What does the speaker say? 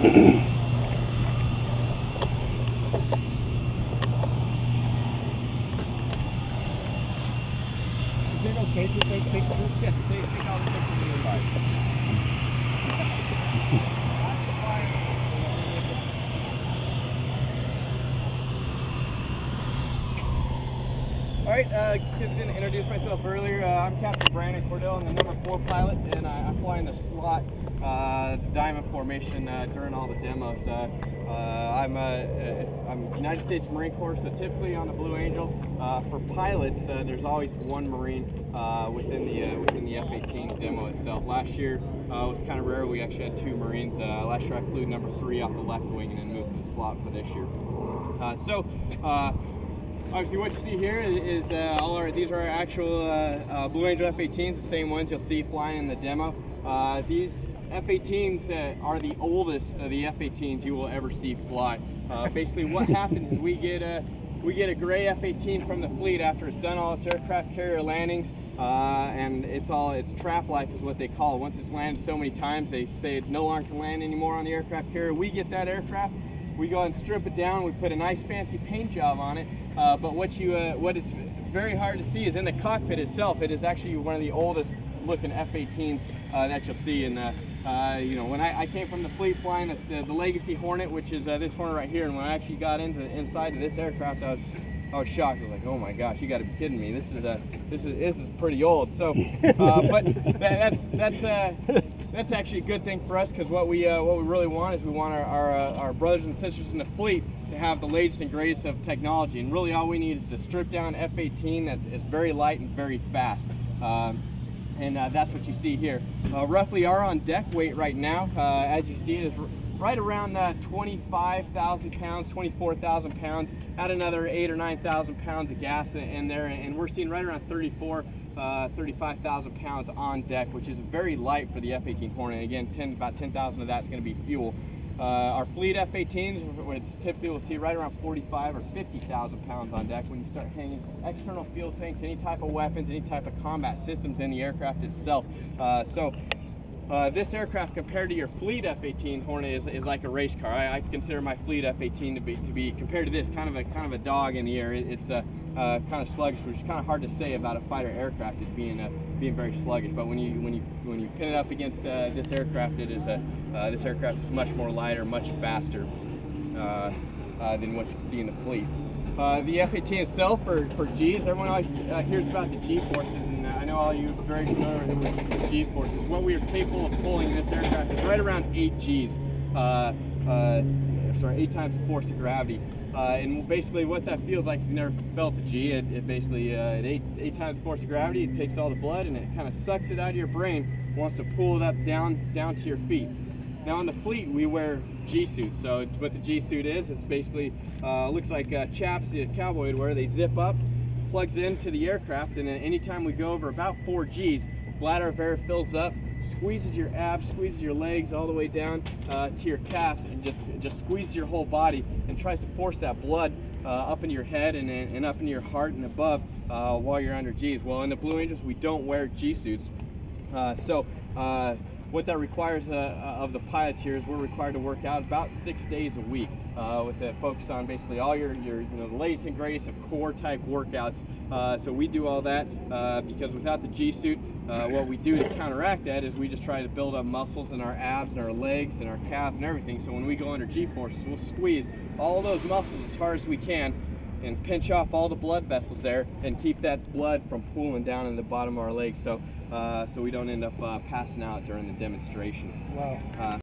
it okay to take pictures? Yes, take all the pictures you like. Alright, didn't introduce myself earlier. I'm Captain Brandon Cordell. I'm the number 4 pilot, and I fly in the slot, Diamond Formation during all the demos. I'm United States Marine Corps, so typically on the Blue Angel, for pilots, there's always one Marine within the F-18 demo itself. Last year was kind of rare. We actually had 2 Marines. Last year I flew number 3 off the left wing and then moved to the slot for this year. Obviously what you see here is these are our actual Blue Angel F-18s, the same ones you'll see flying in the demo. These F-18s are the oldest of the F-18s you will ever see fly. Basically what happens is we get a gray F-18 from the fleet after it's done all its aircraft carrier landings, and it's trap life is what they call it. Once it's landed so many times, they say it no longer can land anymore on the aircraft carrier. We get that aircraft, we go and strip it down, we put a nice fancy paint job on it, but what is very hard to see is in the cockpit itself, it is actually one of the oldest looking F-18s that you'll see. And you know, when I came from the fleet flying the Legacy Hornet, which is this Hornet right here, and when I actually got inside of this aircraft, I was shocked. I was like, oh my gosh, you got to be kidding me! This is pretty old. So, but that's actually a good thing for us, because what we really want is we want our brothers and sisters in the fleet to have the latest and greatest of technology, and really all we need is a stripped down F-18 that's very light and very fast. And that's what you see here. Roughly our on deck weight right now, as you see, is right around 25,000 pounds, 24,000 pounds. Add another 8,000 or 9,000 pounds of gas in there, and we're seeing right around 35,000 pounds on deck, which is very light for the F-18 Hornet. Again, about 10,000 of that is going to be fuel. Our fleet F-18s, typically we'll see right around 45,000 or 50,000 pounds on deck when you start hanging external fuel tanks, any type of weapons, any type of combat systems in the aircraft itself. This aircraft, compared to your fleet F-18 Hornet, is like a race car. I consider my fleet F-18 to be compared to this kind of a dog in the air. It's kind of sluggish, which is kind of hard to say about a fighter aircraft as being very sluggish. But when you pin it up against this aircraft, this aircraft is much more lighter, much faster than what you see in the fleet. The F-18 itself, for G's, everyone always hears about the G-forces, and I know all you are very familiar with the G-forces. What we are capable of pulling in this aircraft is right around 8 G's, 8 times the force of gravity. And basically what that feels like, if you've never felt a G, it basically, at 8 times the force of gravity, it takes all the blood and it kind of sucks it out of your brain, wants to pull it up down to your feet. Now on the fleet, we wear G-suits. So what the G-suit is, it's basically, looks like chaps the cowboy would wear. They zip up, plugs into the aircraft, and then anytime we go over about 4 G's, bladder of air fills up, squeezes your abs, squeezes your legs all the way down to your calves, and just squeezes your whole body and tries to force that blood up into your head and up into your heart and above while you're under G's. Well, in the Blue Angels, we don't wear G-suits. What that requires of the pilots here is we're required to work out about 6 days a week with a focus on basically all your the latest and greatest of core type workouts. So we do all that because without the G-suit, what we do to counteract that is we just try to build up muscles in our abs and our legs and our calves and everything. So when we go under G-forces, we'll squeeze all those muscles as hard as we can and pinch off all the blood vessels there and keep that blood from pooling down in the bottom of our legs, so we don't end up passing out during the demonstration. Wow.